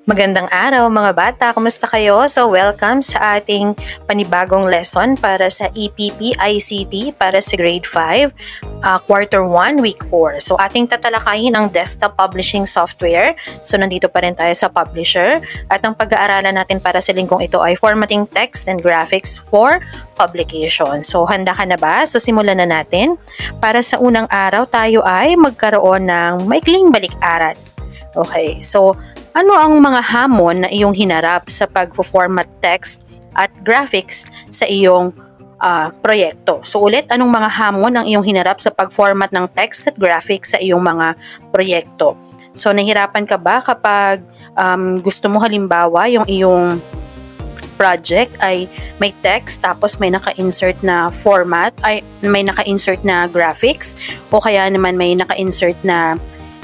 Magandang araw mga bata, kumusta kayo? So welcome sa ating panibagong lesson para sa EPP ICT para sa grade 5, quarter 1, week 4. So ating tatalakayin ang desktop publishing software. So nandito pa rin tayo sa publisher at ang pag-aaralan natin para sa linggong ito ay formatting text and graphics for publication. So handa ka na ba? So simulan na natin. Para sa unang araw tayo ay magkaroon ng maikling balik-aral. Okay, so ano ang mga hamon na iyong hinarap sa pag-format text at graphics sa iyong proyekto? So ulit, anong mga hamon ang iyong hinarap sa pag-format ng text at graphics sa iyong mga proyekto? So nahirapan ka ba kapag gusto mo halimbawa yung iyong project ay may text tapos may naka-insert na format, ay may naka-insert na graphics o kaya naman may naka-insert na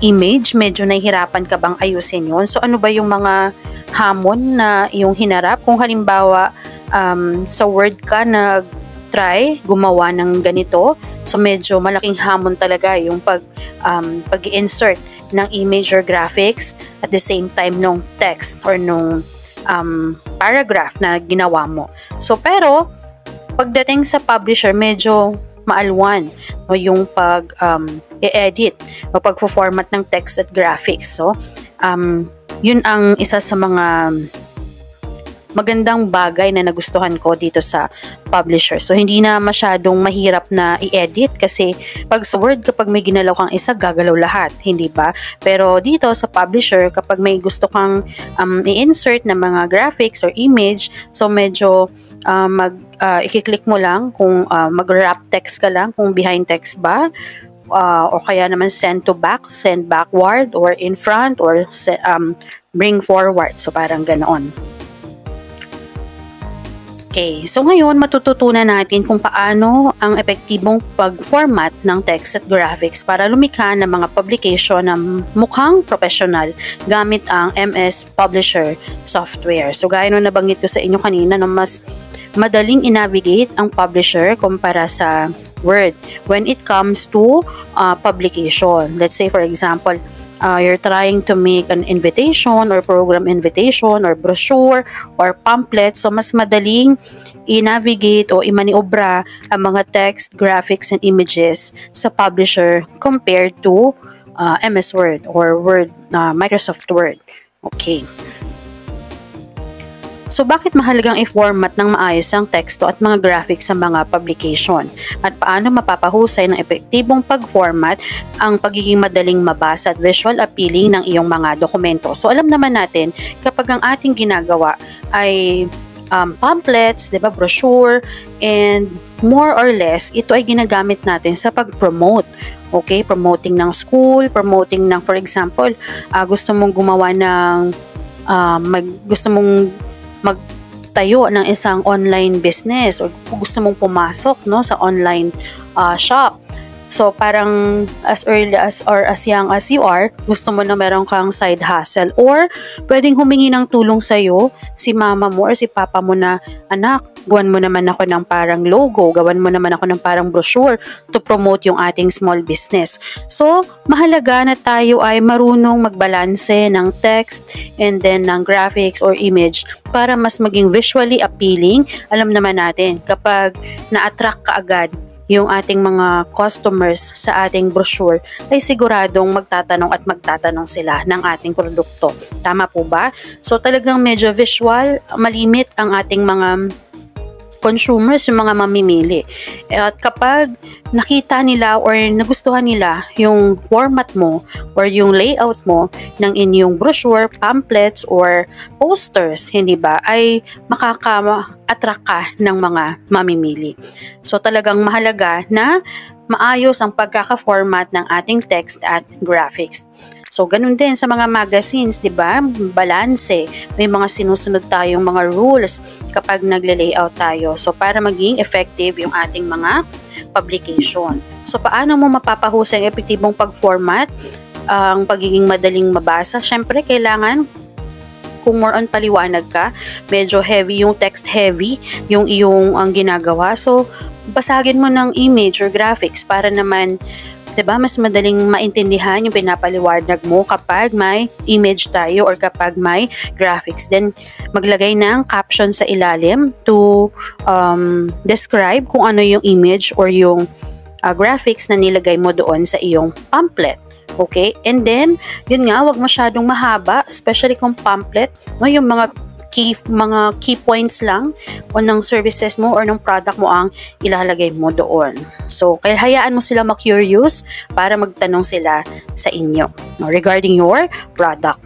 image, medyo nahihirapan ka bang ayusin yun? So ano ba yung mga hamon na iyong hinarap? Kung halimbawa sa Word ka nag-try gumawa ng ganito, so medyo malaking hamon talaga yung pag-insert ng image or graphics at the same time nung text or nung paragraph na ginawa mo. So pero pagdating sa publisher, medyo maalwan no, yung pag-edit o pag-format ng text at graphics. So, yun ang isa sa mga magandang bagay na nagustuhan ko dito sa publisher. So, hindi na masyadong mahirap na i-edit kasi pag sa Word, kapag may ginalaw kang isa, gagalaw lahat, hindi ba? Pero dito sa publisher, kapag may gusto kang i-insert na mga graphics or image, so medyo i-click mo lang kung mag-wrap text ka lang, kung behind text ba, o kaya naman send to back, send backward, or in front, or bring forward. So, parang ganoon. Okay, so ngayon matututunan natin kung paano ang epektibong pag-format ng text at graphics para lumikha ng mga publication na mukhang professional gamit ang MS Publisher software. So gaya nung nabanggit ko sa inyo kanina, no, mas madaling i-navigate ang publisher kumpara sa Word when it comes to publication. Let's say for example, you're trying to make an invitation or program invitation or brochure or pamphlet, so mas madaling i-navigate o i-maniobra ang mga text, graphics, and images sa publisher compared to MS Word or Microsoft Word. Okay. So bakit mahalagang i-format ng maayos ang teksto at mga graphics sa mga publication? At paano mapapahusay ng epektibong pag-format ang pagiging madaling mabasa at visual appealing ng iyong mga dokumento? So alam naman natin, kapag ang ating ginagawa ay pamphlets, 'di ba, brochure, and more or less, ito ay ginagamit natin sa pag-promote. Okay, promoting ng school, promoting ng, for example, gusto mong gumawa ng gusto mong magtayo ng isang online business or gusto mong pumasok no sa online shop. So parang as early as or as young as you are, gusto mo na meron kang side hustle, or pwedeng humingi ng tulong sa iyo si mama mo or si papa mo na, anak, gawan mo naman ako ng parang logo, gawan mo naman ako ng parang brochure to promote yung ating small business. So mahalaga na tayo ay marunong magbalanse ng text and then ng graphics or image para mas maging visually appealing. Alam naman natin, kapag na-attract ka agad yung ating mga customers sa ating brochure, ay siguradong magtatanong sila ng ating produkto. Tama po ba? So talagang medyo visual, malimit ang ating mga consumers, yung mga mamimili. At kapag nakita nila or nagustuhan nila yung format mo or yung layout mo ng inyong brochure, pamphlets, or posters, hindi ba, ay makaka-attract ka ng mga mamimili. So talagang mahalaga na maayos ang pagkaka-format ng ating text at graphics. So, ganun din sa mga magazines, di ba? Balanse. May mga sinusunod tayong mga rules kapag nagle-layout tayo. So, para maging effective yung ating mga publication. So, paano mo mapapahusay ang epektibong pag-format ang pagiging madaling mabasa? Syempre, kailangan kung more on paliwanag ka, medyo heavy yung text heavy, yung iyong ang ginagawa. So, basagin mo ng image or graphics para naman 'Diba? Mas madaling maintindihan yung pinapaliwanag mo kapag may image tayo or kapag may graphics. Then, maglagay ng caption sa ilalim to describe kung ano yung image or yung graphics na nilagay mo doon sa iyong pamphlet. Okay? And then, yun nga, wag masyadong mahaba, especially kung pamphlet, no, yung mga key points lang o ng services mo or ng product mo ang ilalagay mo doon. So, kaya hayaan mo sila ma-curious para magtanong sila sa inyo, no, regarding your product.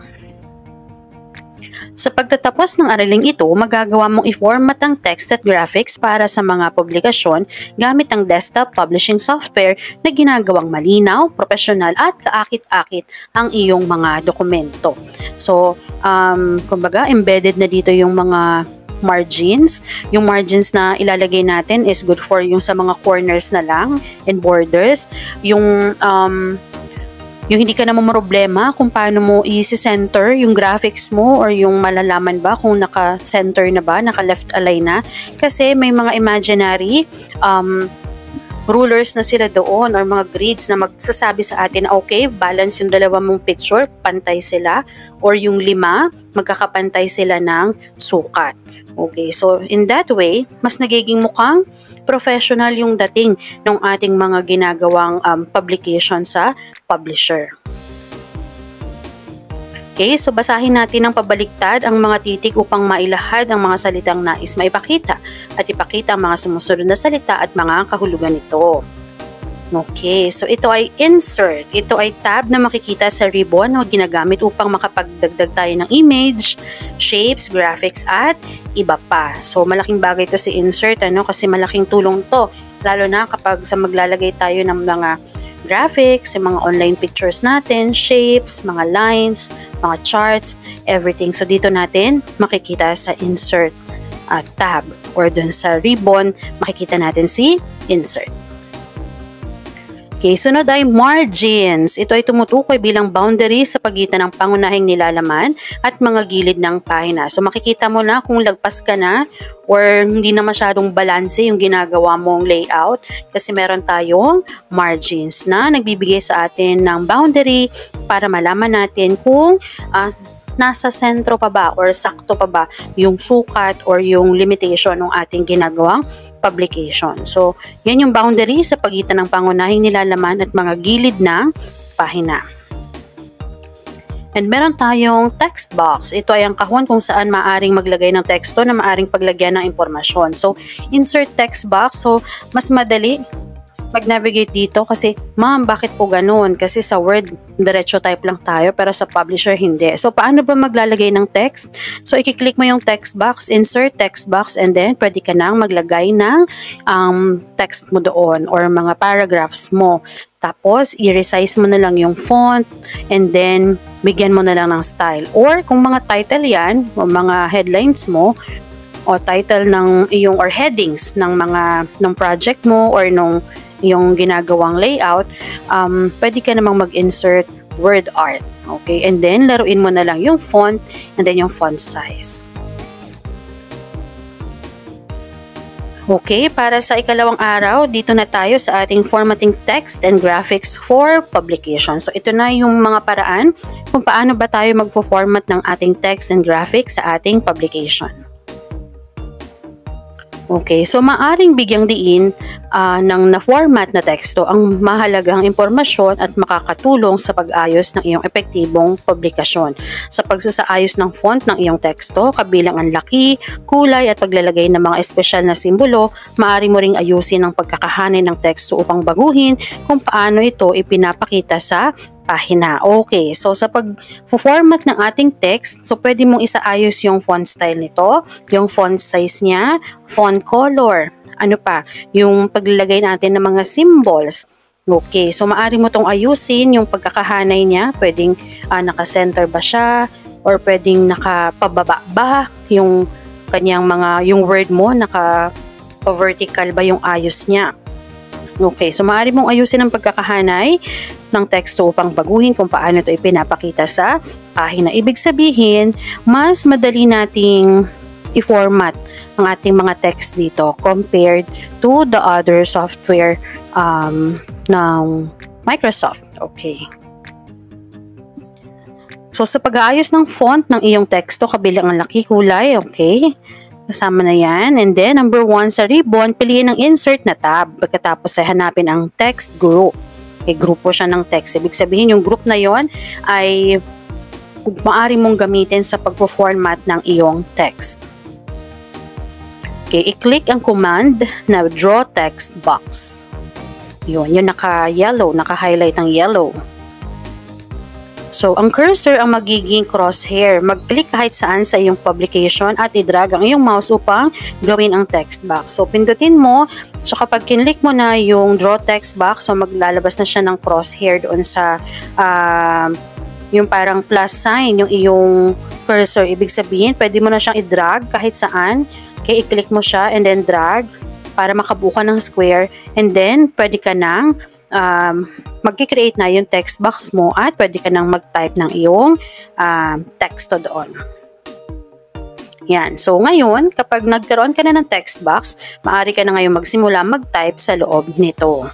Sa pagtatapos ng araling ito, magagawa mong i-format ang text at graphics para sa mga publikasyon gamit ang desktop publishing software na ginagawang malinaw, profesional at kaakit-akit ang iyong mga dokumento. So, kumbaga, embedded na dito yung mga margins. Yung margins na ilalagay natin is good for yung sa mga corners na lang and borders. Yung hindi ka naman problema kung paano mo i-center yung graphics mo or yung malalaman ba kung naka-center na ba, naka-left align na. Kasi may mga imaginary rulers na sila doon or mga grids na magsasabi sa atin na okay, balance yung dalawa mong picture, pantay sila, or yung 5, magkakapantay sila ng sukat. Okay, so in that way, mas nagiging mukhang professional yung dating ng ating mga ginagawang publication sa publisher. Okay, so basahin natin ng pabaliktad ang mga titik upang mailahad ang mga salitang nais maipakita at ipakita ang mga sumusunod na salita at mga kahulugan nito. Okay, so ito ay insert. Ito ay tab na makikita sa ribbon na ginagamit upang makapagdagdag tayo ng image, shapes, graphics at iba pa. So malaking bagay ito si insert kasi malaking tulong to lalo na kapag sa maglalagay tayo ng mga graphics, yung mga online pictures natin, shapes, mga lines, mga charts, everything. So dito natin makikita sa insert tab or dun sa ribbon makikita natin si insert. Okay, sunod ay margins. Ito ay tumutukoy bilang boundary sa pagitan ng pangunahing nilalaman at mga gilid ng pahina. So makikita mo na kung lagpas ka na or hindi na masyadong balanse yung ginagawa mong layout kasi meron tayong margins na nagbibigay sa atin ng boundary para malaman natin kung nasa sentro pa ba or sakto pa ba yung sukat or yung limitation ng ating ginagawang publication. So, yan yung boundary sa pagitan ng pangunahing nilalaman at mga gilid ng pahina. And meron tayong text box. Ito ay ang kahon kung saan maaring maglagay ng teksto na maaring paglagyan ng impormasyon. So, insert text box. So, mas madali mag-navigate dito kasi, ma'am, bakit po ganun? Kasi sa Word, diretso type lang tayo, pero sa publisher, hindi. So, paano ba maglalagay ng text? So, i-click mo yung text box, insert text box, and then, pwede ka nang maglagay ng text mo doon or mga paragraphs mo. Tapos, i-resize mo na lang yung font, and then, bigyan mo na lang ng style. Or, kung mga title yan, o mga headlines mo, o title ng iyong or headings ng project mo or yung ginagawang layout, pwede ka namang mag-insert word art. Okay? And then, laruin mo na lang yung font and then yung font size. Okay, para sa ikalawang araw, dito na tayo sa ating formatting text and graphics for publication. So, ito na yung mga paraan kung paano ba tayo magfo-format ng ating text and graphics sa ating publication. Okay, so maaring bigyang diin ng na-format na teksto ang mahalagang impormasyon at makakatulong sa pag-ayos ng iyong epektibong publikasyon. Sa pagsasaayos ng font ng iyong teksto, kabilang ang laki, kulay at paglalagay ng mga espesyal na simbolo, maaari mo ring ayusin ang pagkakahanay ng teksto upang baguhin kung paano ito ipinapakita sa pahina. Okay, so sa pag-format ng ating text, so pwede mong isaayos yung font style nito, yung font size niya, font color, ano pa, yung paglalagay natin ng mga symbols. Okay, so maaari mo tong ayusin yung pagkakahanay niya, pwedeng naka-center ba siya, or pwedeng nakapababa ba yung kanyang yung word mo, naka-vertical ba yung ayos niya. Okay, so maaari mong ayusin ang pagkakahanay ng teksto upang baguhin kung paano ito ipinapakita sa pahina. Ibig sabihin, mas madali nating i-format ang ating mga text dito compared to the other software ng Microsoft. Okay. So, sa pag-aayos ng font ng iyong teksto, kabilang ang laki, kulay, okay. Kasama na yan. And then, number 1 sa ribbon, piliin ang insert na tab. Pagkatapos ay hanapin ang text group. Okay, grupo siya ng text. Ibig sabihin, yung group na yon ay maaari mong gamitin sa pag-format ng iyong text. Okay, i-click ang command na draw text box. Yun, yung naka-yellow, naka-highlight ng yellow. So, ang cursor ang magiging crosshair. Mag-click kahit saan sa iyong publication at i-drag ang iyong mouse upang gawin ang text box. So, pindutin mo. So, kapag kinlik mo na yung draw text box, so maglalabas na siya ng crosshair doon sa yung parang plus sign, yung iyong cursor. Ibig sabihin, pwede mo na siyang i-drag kahit saan. Okay, i-click mo siya and then drag para makabuo ka ng square. And then, pwede ka nang mag-create na yung text box mo at pwede ka nang mag-type ng iyong teksto doon. Yan. So, ngayon, kapag nagkaroon ka na ng text box, maaari ka na ngayon magsimula mag-type sa loob nito.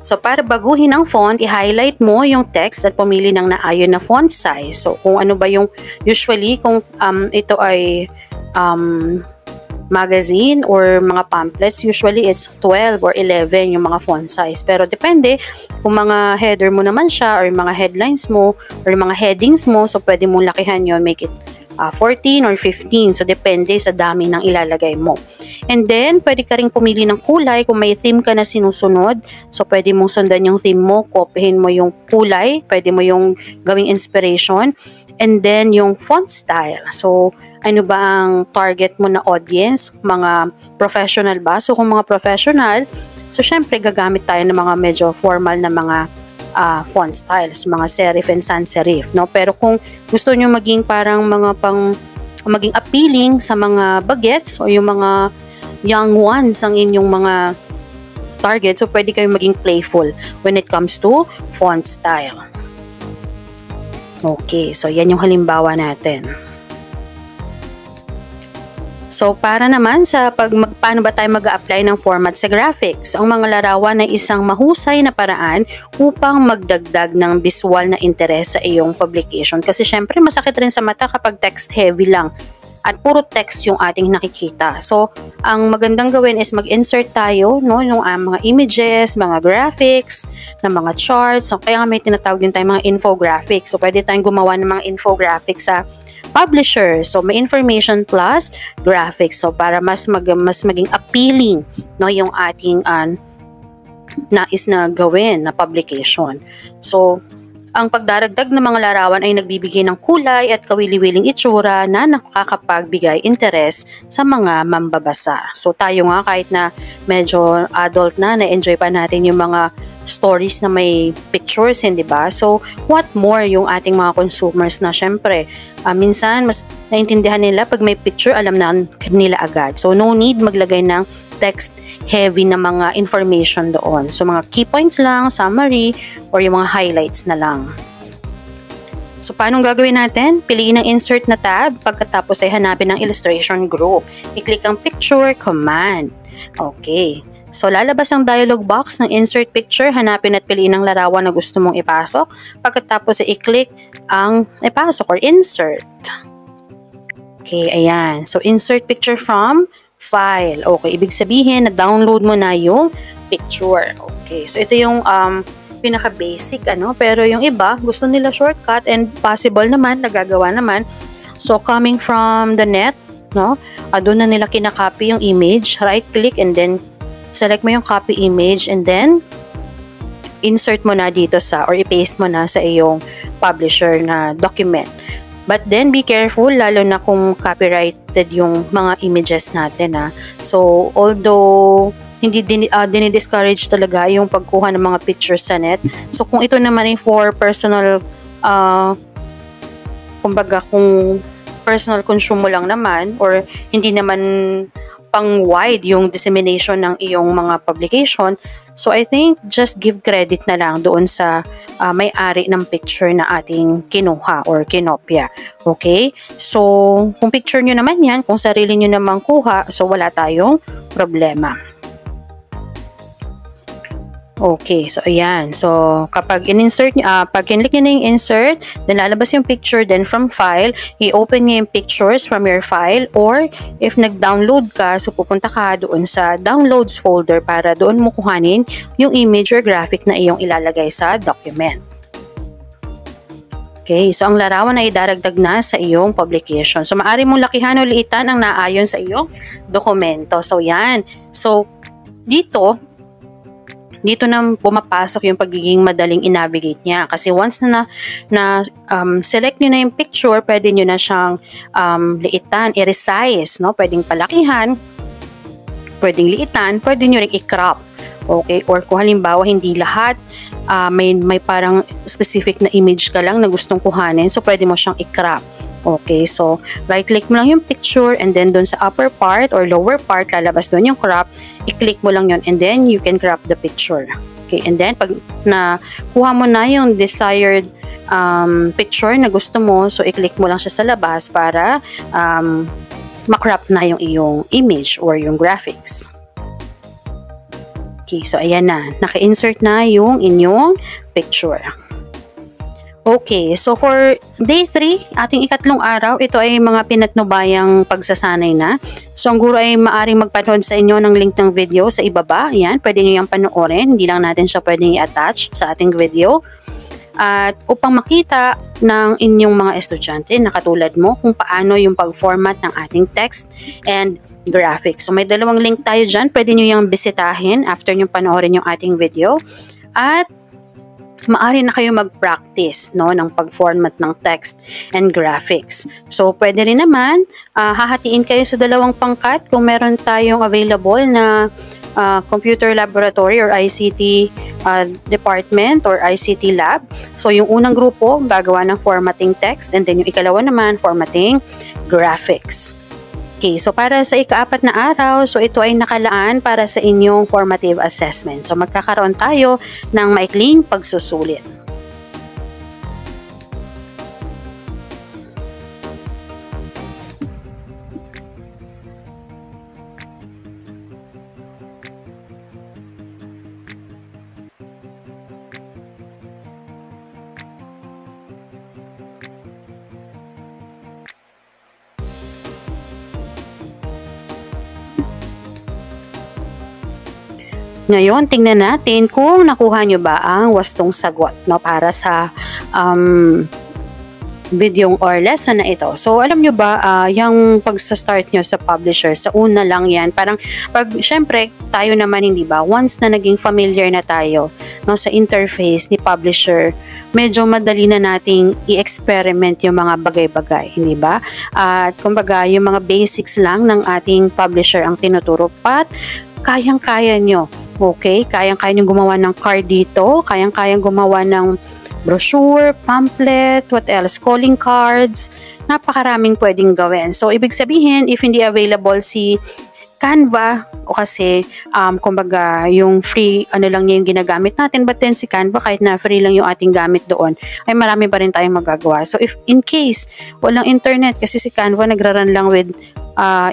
So, para baguhin ang font, i-highlight mo yung text at pumili ng naayon na font size. So, kung ano ba yung, usually, kung ito ay magazine or mga pamphlets, usually it's 12 or 11 yung mga font size. Pero depende kung mga header mo naman siya or mga headlines mo or mga headings mo, so pwede mong lakihan yon, make it 14 or 15. So depende sa dami ng ilalagay mo. And then, pwede ka ring pumili ng kulay kung may theme ka na sinusunod. So pwede mong sundan yung theme mo, kopyahin mo yung kulay, pwede mo yung gawing inspiration. And then, yung font style. So, ano ba ang target mo na audience? Mga professional ba? So, kung mga professional, so syempre gagamit tayo ng mga medyo formal na mga font styles, mga serif and sans serif, no? Pero kung gusto nyo maging parang mga maging appealing sa mga bagets o yung mga young ones ang inyong mga target, so pwede kayong maging playful when it comes to font style. Okay, so yan yung halimbawa natin. So, para naman sa paano ba tayo mag-a-apply ng format sa graphics? Ang mga larawan ay isang mahusay na paraan upang magdagdag ng visual na interes sa iyong publication. Kasi syempre, masakit rin sa mata kapag text heavy lang at puro text yung ating nakikita. So, ang magandang gawin is mag-insert tayo, no, yung mga images, mga graphics, na mga charts. So, kaya nga may tinatawag din tayong mga infographics. So, pwede tayong gumawa ng mga infographics sa publisher. So, may information plus graphics. So, para mas maging appealing, no, yung ating nais na gawin na publication. So, ang pagdaragdag ng mga larawan ay nagbibigay ng kulay at kawili-wiling itsura na nakakapagbigay interes sa mga mambabasa. So, tayo nga kahit na medyo adult na-enjoy pa natin yung mga stories na may pictures, hindi ba? So, what more yung ating mga consumers na syempre, minsan mas naintindihan nila pag may picture, alam na nila agad. So, no need maglagay ng text heavy na mga information doon. So, mga key points lang, summary, or yung mga highlights na lang. So, paano gagawin natin? Piliin ang insert na tab, pagkatapos ay hanapin ang illustration group. I-click ang picture command. Okay. So, lalabas ang dialog box ng insert picture, hanapin at piliin ang larawan na gusto mong ipasok. Pagkatapos ay i-click ang ipasok or insert. Okay, ayan. So, insert picture from file. Okay, ibig sabihin na download mo na yung picture. Okay, so ito yung pinaka-basic, pero yung iba, gusto nila shortcut and possible naman, nagagawa naman. So, coming from the net, no, doon na nila kinakopy yung image, right-click and then select mo yung copy image and then insert mo na dito or i-paste mo na sa iyong publisher na document. But then, be careful, lalo na kung copyrighted yung mga images natin. So, although hindi dinidiscourage talaga yung pagkuha ng mga pictures sa net. So, kung ito naman ay for personal, kumbaga kung personal consume mo lang naman or hindi naman pang wide yung dissemination ng iyong mga publication, so I think just give credit na lang doon sa may-ari ng picture na ating kinuha or kinopya. Okay? So, kung picture nyo naman yan, kung sarili nyo naman kuha, so wala tayong problema. Okay, so ayan. So, kapag in-insert nyo, pag kinlik nyo na yung insert, then lalabas yung picture, then from file, i-open nyo yung pictures from your file, or if nag-download ka, so pupunta ka doon sa downloads folder para doon mo kuhanin yung image or graphic na iyong ilalagay sa document. Okay, so ang larawan ay idaragdag na sa iyong publication. So, maaari mong lakihan o liitan ang naayon sa iyong dokumento. So, yan. So, dito na pumapasok yung pagiging madaling i-navigate niya. Kasi once na select nyo na yung picture, pwede nyo na siyang liitan, i-resize, no? Pwedeng palakihan, pwedeng liitan, pwede nyo rin i-crop. Okay? Or kung halimbawa, hindi lahat, may parang specific na image ka lang na gustong kuhanin, so pwede mo siyang i-crop. Okay, so right-click mo lang yung picture and then doon sa upper part or lower part, lalabas doon yung crop, i-click mo lang yun and then you can crop the picture. Okay, and then pag nakuha mo na yung desired picture na gusto mo, so i-click mo lang siya sa labas para makrop na yung iyong image or yung graphics. Okay, so ayan na, naka-insert na yung inyong picture. Okay, so for day 3, ating ikatlong araw, ito ay mga pinatnubayang pagsasanay na. So ang guro ay maaring magpanood sa inyo ng link ng video sa ibaba. Yan, pwede nyo yung panoorin. Hindi lang natin siya pwedeng i-attach sa ating video. At upang makita ng inyong mga estudyante na katulad mo kung paano yung pag-format ng ating text and graphics. So may dalawang link tayo dyan. Pwede nyo yung bisitahin after nyo panoorin yung ating video. At maaari na kayo mag-practice, no, ng pag-format ng text and graphics. So, pwede rin naman, hahatiin kayo sa dalawang pangkat kung meron tayong available na computer laboratory or ICT department or ICT lab. So, yung unang grupo, gagawa ng formatting text and then yung ikalawa naman, formatting graphics. Okay, so para sa ika-4 na araw, so ito ay nakalaan para sa inyong formative assessment. So magkakaroon tayo ng maikling pagsusulit. Ngayon, tingnan natin kung nakuha nyo ba ang wastong sagot, no, para sa video or lesson na ito. So, alam nyo ba, yung pagsa-start nyo sa publisher, sa una lang yan, parang, syempre, tayo naman, hindi ba, once na naging familiar na tayo, no, sa interface ni publisher, medyo madali na nating i-experiment yung mga bagay-bagay, hindi ba? At, kumbaga, yung mga basics lang ng ating publisher ang tinuturo, pat, kayang-kaya nyo. Okay, kayang-kayang gumawa ng card dito, kayang-kayang gumawa ng brochure, pamphlet, what else, calling cards, napakaraming pwedeng gawin. So, ibig sabihin, if hindi available si Canva, o kasi, kumbaga, yung free, lang niya yung ginagamit natin, but then si Canva, kahit na free lang yung ating gamit doon, ay marami pa rin tayong magagawa. So, if in case, walang internet, kasi si Canva nagra-run lang with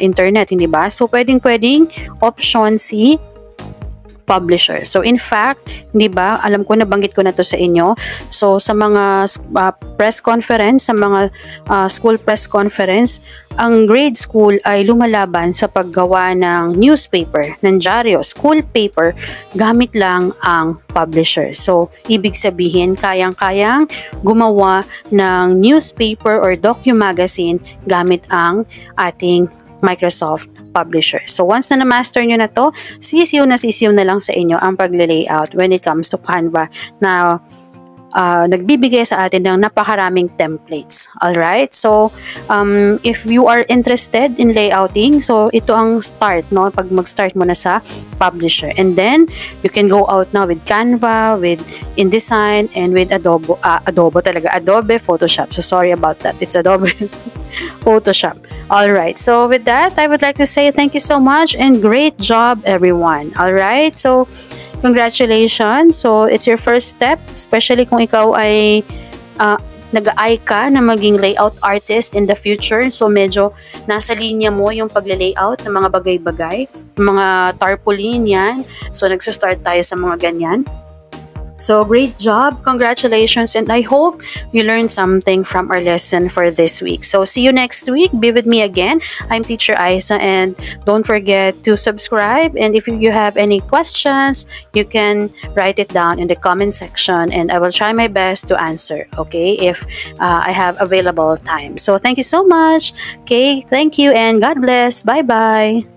internet, hindi ba? So, pwedeng option C, publisher. So in fact, 'di ba, alam ko nabanggit ko na 'to sa inyo. So sa mga press conference, sa mga school press conference, ang grade school ay lumalaban sa paggawa ng newspaper, ng dyaryo, school paper, gamit lang ang publisher. So ibig sabihin, kayang-kayang gumawa ng newspaper or docu-magazine gamit ang ating Microsoft Publisher. So once na na-master nyo na to, sisiw na lang sa inyo ang pag-layout when it comes to Canva na nagbibigay sa atin ng napakaraming templates. Alright? So if you are interested in layouting, so ito ang start, no? Pag mag-start mo na sa Publisher. And then you can go out now with Canva, with InDesign, and with Adobe Photoshop. So sorry about that. It's Adobe Photoshop. Alright, so with that, I would like to say thank you so much and great job, everyone. Alright, so congratulations. So it's your first step, especially kung ikaw ay nag-eye ka na maging layout artist in the future. So medyo nasa linya mo yung pagle-layout ng mga bagay-bagay, mga tarpaulin yan. So nagsastart tayo sa mga ganyan. So great job, congratulations, and I hope you learned something from our lesson for this week. So see you next week. Be with me again. I'm Teacher Isa, and don't forget to subscribe. And if you have any questions, you can write it down in the comment section, and I will try my best to answer, okay, if I have available time. So thank you so much. Okay, thank you, and God bless. Bye-bye.